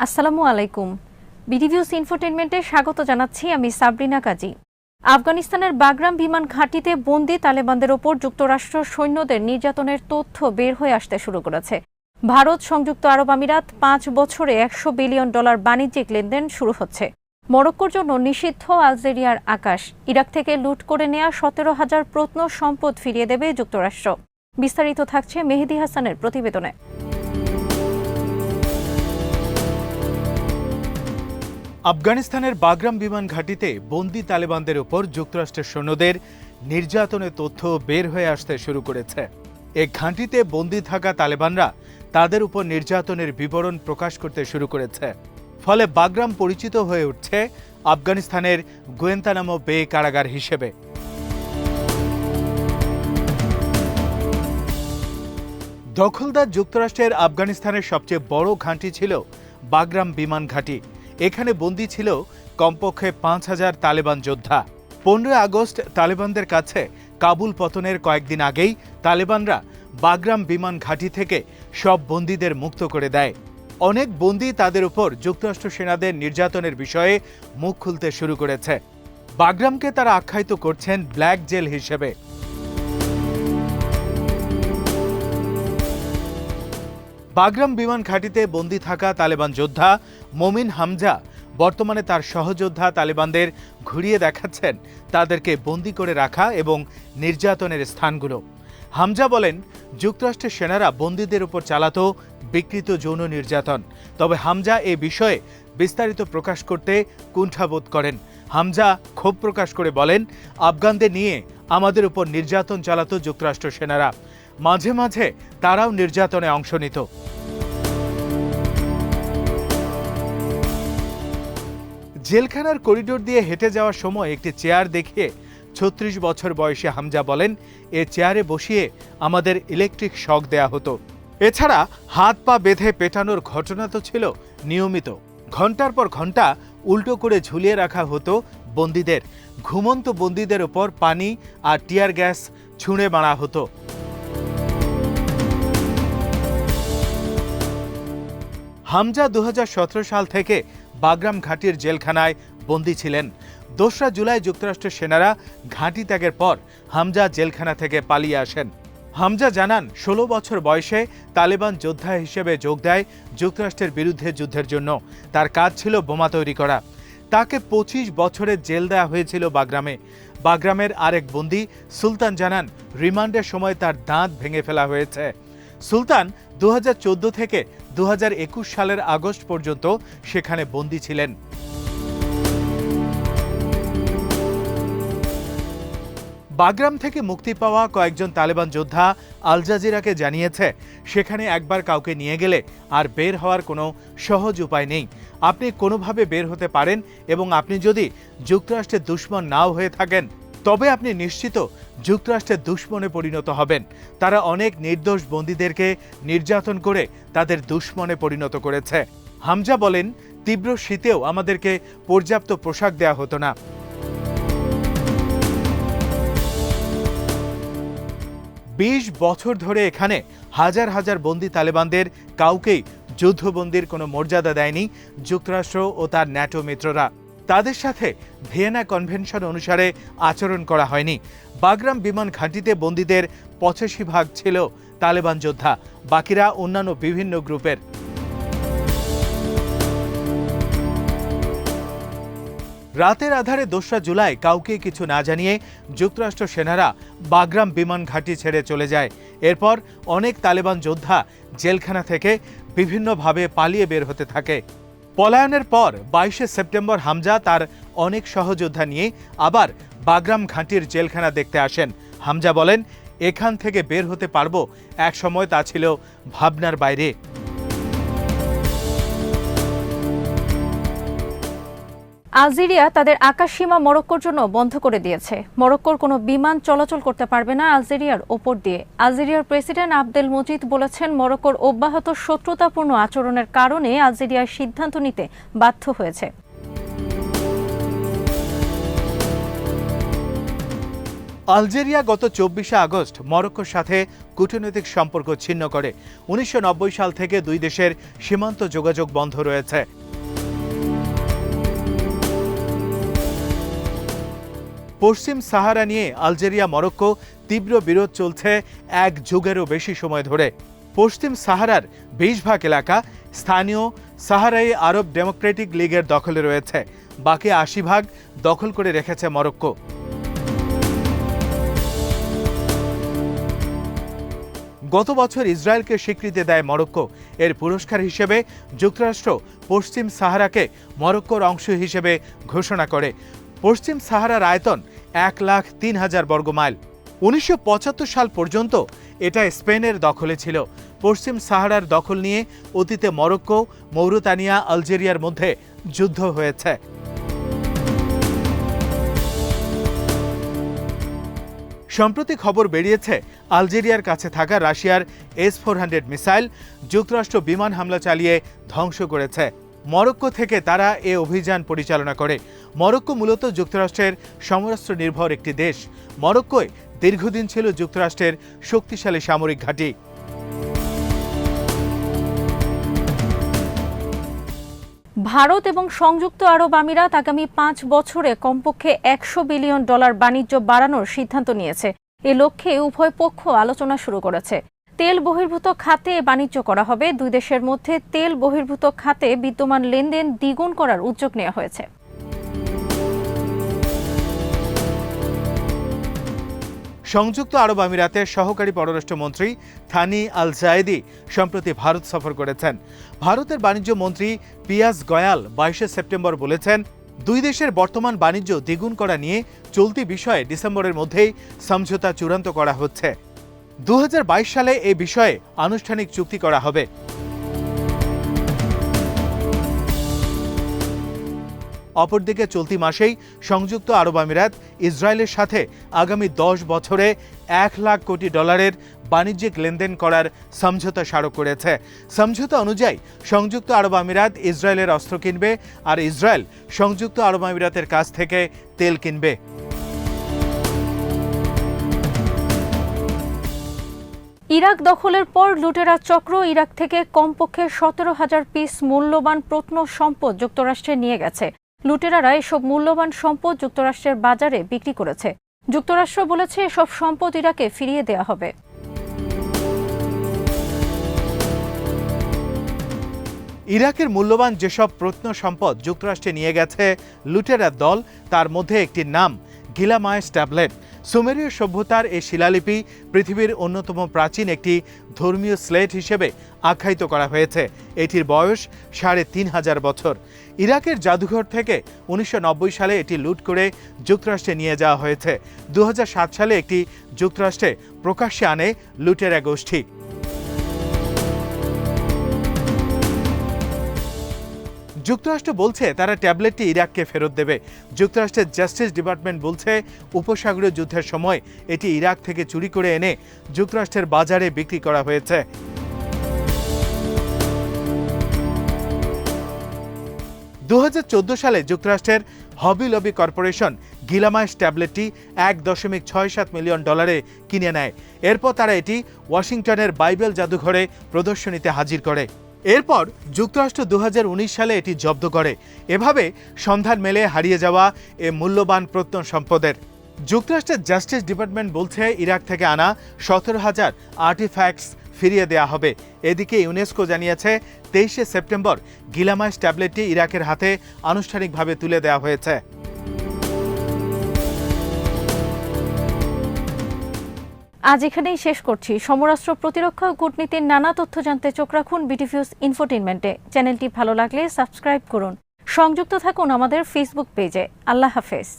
আসসালামু আলাইকুম। বিডিভিউস ইনফোটেইনমেন্টে স্বাগত জানাচ্ছি আমি সাবরিনা কাজী। আফগানিস্তানের বাগরাম বিমান ঘাঁটিতে বন্দী তালেবানদের ওপর যুক্তরাষ্ট্র সৈন্যদের নির্যাতনের তথ্য বের হয়ে আসতে শুরু করেছে। ভারত, সংযুক্ত আরব আমিরাত ৫ বছরে $১০০ বিলিয়ন বাণিজ্যিক লেনদেন শুরু হচ্ছে। মরক্কোর জন্য নিষিদ্ধ আলজেরিয়ার আকাশ। ইরাক থেকে লুট করে নেয়া ১৭,০০০ প্রত্ন সম্পদ ফিরিয়ে দেবে যুক্তরাষ্ট্র। বিস্তারিত থাকছে মেহেদী হাসানের প্রতিবেদনে। আফগানিস্তানের বাগরাম বিমান ঘাঁটিতে বন্দী তালেবানদের উপর যুক্তরাষ্ট্রের সৈন্যদের নির্যাতনের তথ্য বের হয়ে আসতে শুরু করেছে। এ ঘাঁটিতে বন্দী থাকা তালেবানরা তাদের উপর নির্যাতনের বিবরণ প্রকাশ করতে শুরু করেছে। ফলে বাগরাম পরিচিত হয়ে উঠছে আফগানিস্তানের গুয়েন্তানামো বে কারাগার হিসেবে। দখলদার যুক্তরাষ্ট্রের আফগানিস্তানের সবচেয়ে বড় ঘাঁটি ছিল বাগরাম বিমান ঘাঁটি। এখানে বন্দী ছিল কমপক্ষে ৫,০০০ তালেবান যোদ্ধা। ১৫ আগস্ট তালেবানদের কাছে কাবুল পতনের কয়েকদিন আগেই তালেবানরা বাগরাম বিমান ঘাঁটি থেকে সব বন্দীদের মুক্ত করে দেয়। অনেক বন্দী তাদের উপর যুক্তরাষ্ট্র সেনাদের নির্যাতনের বিষয়ে মুখ খুলতে শুরু করেছে। বাগরামকে তারা আখ্যায়িত করছেন ব্ল্যাক জেল হিসেবে। বাগরাম বিমান ঘাঁটিতে বন্দী থাকা তালেবান যোদ্ধা মোমিন হামজা বর্তমানে তার সহযোদ্ধা তালেবানদের ঘুরিয়ে দেখাচ্ছেন তাদেরকে বন্দী করে রাখা এবং নির্যাতনের স্থানগুলো। হামজা বলেন, যুক্তরাষ্ট্রের সেনারা বন্দীদের উপর চালাতো বিকৃত যৌন নির্যাতন। তবে হামজা এ বিষয়ে বিস্তারিত প্রকাশ করতে কুণ্ঠাবোধ করেন। হামজা ক্ষোভ প্রকাশ করে বলেন, আফগানদের নিয়ে আমাদের উপর নির্যাতন চালাতো যুক্তরাষ্ট্র সেনারা। মাঝে মাঝে তারাও নির্যাতনে অংশ নিত। জেলখানার করিডোর দিয়ে হেঁটে যাওয়ার সময় একটি চেয়ার দেখিয়ে ৩৬ বছর বয়সী হামজা বলেন, এ চেয়ারে বসিয়ে আমাদের ইলেকট্রিক শক দেয়া হতো। এছাড়া হাত পা বেঁধে পেটানোর ঘটনা তো ছিল নিয়মিত। ঘন্টার পর ঘন্টা উল্টো করে ঝুলিয়ে রাখা হতো বন্দীদের। ঘুমন্ত বন্দীদের ওপর পানি আর টিয়ার গ্যাস ছুঁড়ে মারা হতো। হামজা ২০১৭ সাল থেকে বাগরাম ঘাঁটির জেলখানায় বন্দী ছিলেন। ২রা জুলাই যুক্তরাষ্ট্রের সেনারা ঘাঁটি ত্যাগের পর হামজা জেলখানা থেকে পালিয়ে আসেন। হামজা জানান, ১৬ বছর বয়সে তালেবান যোদ্ধা হিসেবে যোগ দেয় যুক্তরাষ্ট্রের বিরুদ্ধে যুদ্ধের জন্য। তার কাজ ছিল বোমা তৈরি করা। তাকে ২৫ বছরের জেল দেওয়া হয়েছিল বাগরামে। বাগরামের আরেক বন্দী সুলতান জানান, রিমান্ডের সময় তার দাঁত ভেঙে ফেলা হয়েছে। সুলতান ২০১৪ থেকে ২০২১ সালের আগস্ট পর্যন্ত সেখানে বন্দী ছিলেন। বাগরাম থেকে মুক্তি পাওয়া কয়েকজন তালেবান যোদ্ধা আল জাজিরাকে জানিয়েছে, সেখানে একবার কাউকে নিয়ে গেলে আর বের হওয়ার কোনো সহজ উপায় নেই। আপনি কোনোভাবে বের হতে পারেন এবং আপনি যদি যুক্তরাষ্ট্রের দুশমন নাও হয়ে থাকেন তবে আপনি নিশ্চিত যুক্তরাষ্ট্রের দুশমনে পরিণত হবেন। তারা অনেক নির্দোষ বন্দীদেরকে নির্যাতন করে তাদের দুশমনে পরিণত করেছে। হামজা বলেন, তীব্র শীতেও আমাদেরকে পর্যাপ্ত পোশাক দেওয়া হতো না। বিশ বছর ধরে এখানে হাজার হাজার বন্দী তালেবানদের কাউকেই যুদ্ধবন্দির কোনো মর্যাদা দেয়নি যুক্তরাষ্ট্র ও তার ন্যাটো মিত্ররা। তাদের সাথে ভিয়েনা কনভেনশন অনুসারে আচরণ করা হয়নি। বাগরাম বিমান ঘাঁটিতে বন্দীদের ৮৫% ছিল তালেবান যোদ্ধা, বাকিরা অন্যান্য বিভিন্ন গ্রুপের। রাতের আধারে ২রা জুলাই কাউকে কিছু না জানিয়ে যুক্তরাষ্ট্র সেনারা বাগরাম বিমান ঘাঁটি ছেড়ে চলে যায়। এরপর অনেক তালেবান যোদ্ধা জেলখানা থেকে বিভিন্নভাবে পালিয়ে বের হতে থাকে। পলায়নের পর ২২শে সেপ্টেম্বর হামজা তার অনেক সহযোদ্ধা নিয়ে আবার বাগরাম ঘাঁটির জেলখানা দেখতে আসেন। হামজা বলেন, এখান থেকে বের হতে পারবো, এক সময় তা ছিল ভাবনার বাইরে। আলজেরিয়া তাদের আকাশসীমা মরক্কোর জন্য বন্ধ করে দিয়েছে। মরক্কোর কোনো বিমান চলাচল করতে পারবে না আলজেরিয়ার ওপর দিয়ে। আলজেরিয়ার প্রেসিডেন্ট আবদেল মজিদ বলেছেন, মরক্কোর অব্যাহত শত্রুতাপূর্ণ আচরণের কারণে আলজেরিয়ার সিদ্ধান্ত নিতে বাধ্য হয়েছে। আলজেরিয়া গত 24শে আগস্ট মরক্কোর সাথে কূটনৈতিক সম্পর্ক ছিন্ন করে। 1990 সাল থেকে দুই দেশের সীমান্ত যোগাযোগ বন্ধ রয়েছে। পশ্চিম সাহারা নিয়ে আলজেরিয়া মরক্কো তীব্র বিরোধ চলছে এক যুগেরও বেশি সময় ধরে। পশ্চিম সাহারার 20 ভাগ এলাকা স্থানীয় সাহারাই আরব ডেমোক্রেটিক লীগের দখলে রয়েছে, বাকি 80 ভাগ দখল করে রেখেছে মরক্কো। গত বছর ইসরায়েলকে স্বীকৃতি দেয় মরক্কো। এর পুরস্কার হিসেবে যুক্তরাষ্ট্র পশ্চিম সাহারাকে মরক্কোর অংশ হিসেবে ঘোষণা করে। পশ্চিম সাহারার আয়তন 1,03,000 বর্গমাইল। 1975 সাল পর্যন্ত এটা স্পেনের দখলে ছিল। পশ্চিম সাহারার দখল নিয়ে অতীতে মরক্কো, মৌরিতানিয়া, আলজেরিয়ার মধ্যে যুদ্ধ হয়েছে। সম্প্রতি খবর বেরিয়েছে আলজেরিয়ার কাছে থাকা রাশিয়ার S-400 মিসাইল যুক্তরাষ্ট্র বিমান হামলা চালিয়ে ধ্বংস করেছে। মরক্কো থেকে তারা এ অভিযান পরিচালনা করে। মরক্কো মূলত যুক্তরাষ্ট্রের সমরাস্ত্র নির্ভর একটি দেশ। মরক্কোয় দীর্ঘদিন ছিল যুক্তরাষ্ট্রের শক্তিশালী সামরিক ঘাঁটি। ভারত এবং সংযুক্ত আরব আমিরাত আগামী 5 বছরে কমপক্ষে $100 বিলিয়ন বাণিজ্য বাড়ানোর সিদ্ধান্ত নিয়েছে। এ লক্ষ্যে উভয় পক্ষ আলোচনা শুরু করেছে। তেল বহির্ভূত খাতে বাণিজ্য করা হবে। দুই দেশের মধ্যে তেল বহির্ভূত খাতে বিদ্যমান লেনদেন দ্বিগুণ করার উদ্যোগ নেওয়া হয়েছে। সংযুক্ত আরব আমিরাতের সহকারী পররাষ্ট্রমন্ত্রী থানি আল জায়েদি সম্প্রতি ভারত সফর করেছেন। ভারতের বাণিজ্য মন্ত্রী পিয়াস গয়াল 22শে সেপ্টেম্বর বলেছেন, দুই দেশের বর্তমান বাণিজ্য দ্বিগুণ করা নিয়ে চলতি বিষয়ে ডিসেম্বরের মধ্যেই সমঝোতা চূড়ান্ত করা হচ্ছে। 2022 সালে এ বিষয়ে আনুষ্ঠানিক চুক্তি করা হবে। অপরদিকে চলতি মাসেই সংযুক্ত আরব আমিরাত ইসরায়েলের সাথে আগামী 10 বছরে $1 লাখ কোটি বাণিজ্যিক লেনদেন করার সমঝোতা স্মারক করেছে। সমঝোতা অনুযায়ী সংযুক্ত আরব আমিরাত ইসরায়েলের অস্ত্র কিনবে আর ইসরায়েল সংযুক্ত আরব আমিরাতের কাছ থেকে তেল কিনবে। ইরাক দখলের পর লুটেরা চক্র ইরাক থেকে কমপক্ষে 17,000 পিস মূল্যবান প্রত্নসম্পদ যুক্তরাষ্ট্রে নিয়ে গেছে। লুটেরারা এসব মূল্যবান সম্পদ যুক্তরাষ্ট্রের বাজারে বিক্রি করেছে। যুক্তরাষ্ট্র বলেছে এসব সম্পদ ইরাকে ফিরিয়ে দেওয়া হবে। ইরাকের মূল্যবান যেসব প্রত্নসম্পদ যুক্তরাষ্ট্রে নিয়ে গেছে লুটেরার দল, তার মধ্যে একটির নাম গিলামায়েস ট্যাবলেট। সুমেরীয় সভ্যতার এই শিলালিপি পৃথিবীর অন্যতম প্রাচীন একটি ধর্মীয় স্লেট হিসেবে আখ্যায়িত করা হয়েছে। এটির বয়স 3,500 বছর। ইরাকের জাদুঘর থেকে 1990 সালে এটি লুট করে যুক্তরাষ্ট্রে নিয়ে যাওয়া হয়েছে। 2007 সালে একটি যুক্তরাষ্ট্রে প্রকাশ্যে আনে লুটেরা গোষ্ঠী। যুক্তরাষ্ট্র বলছে তারা ট্যাবলেটটি ইরাককে ফেরত দেবে। যুক্তরাষ্ট্রের জাস্টিস ডিপার্টমেন্ট বলছে উপসাগরীয় যুদ্ধের সময় এটি ইরাক থেকে চুরি করে এনে যুক্তরাষ্ট্রের বাজারে বিক্রি করা হয়েছে। 2014 সালে যুক্তরাষ্ট্রের হবি লবি কর্পোরেশন গিলামায়েস ট্যাবলেটটি $1.67 মিলিয়ন কিনে নেয়। এরপর তারা এটি ওয়াশিংটনের বাইবেল জাদুঘরে প্রদর্শনীতে হাজির করে। এরপর যুক্তরাষ্ট্র 2019 সালে এটি জব্দ করে। এভাবে সন্ধান মেলে হারিয়ে যাওয়া এ মূল্যবান প্রত্নসম্পদের। যুক্তরাষ্ট্রের জাস্টিস ডিপার্টমেন্ট বলছে ইরাক থেকে আনা 17,000 আর্টিফ্যাক্টস ফিরিয়ে দেওয়া হবে। এদিকে ইউনেস্কো জানিয়েছে 23শে সেপ্টেম্বর গিলামায়েস ট্যাবলেটটি ইরাকের হাতে আনুষ্ঠানিকভাবে তুলে দেওয়া হয়েছে। আজ এখানেই শেষ করছি। সমরাস্ত্র প্রতিরক্ষা ও কূটনীতির নানা তথ্য জানতে চোখ রাখুন বিটিভিউজ ইনফোটেইনমেন্টে। চ্যানেলটি ভালো লাগলে সাবস্ক্রাইব করুন। সংযুক্ত থাকুন আমাদের ফেসবুক পেজে। আল্লাহ হাফেজ।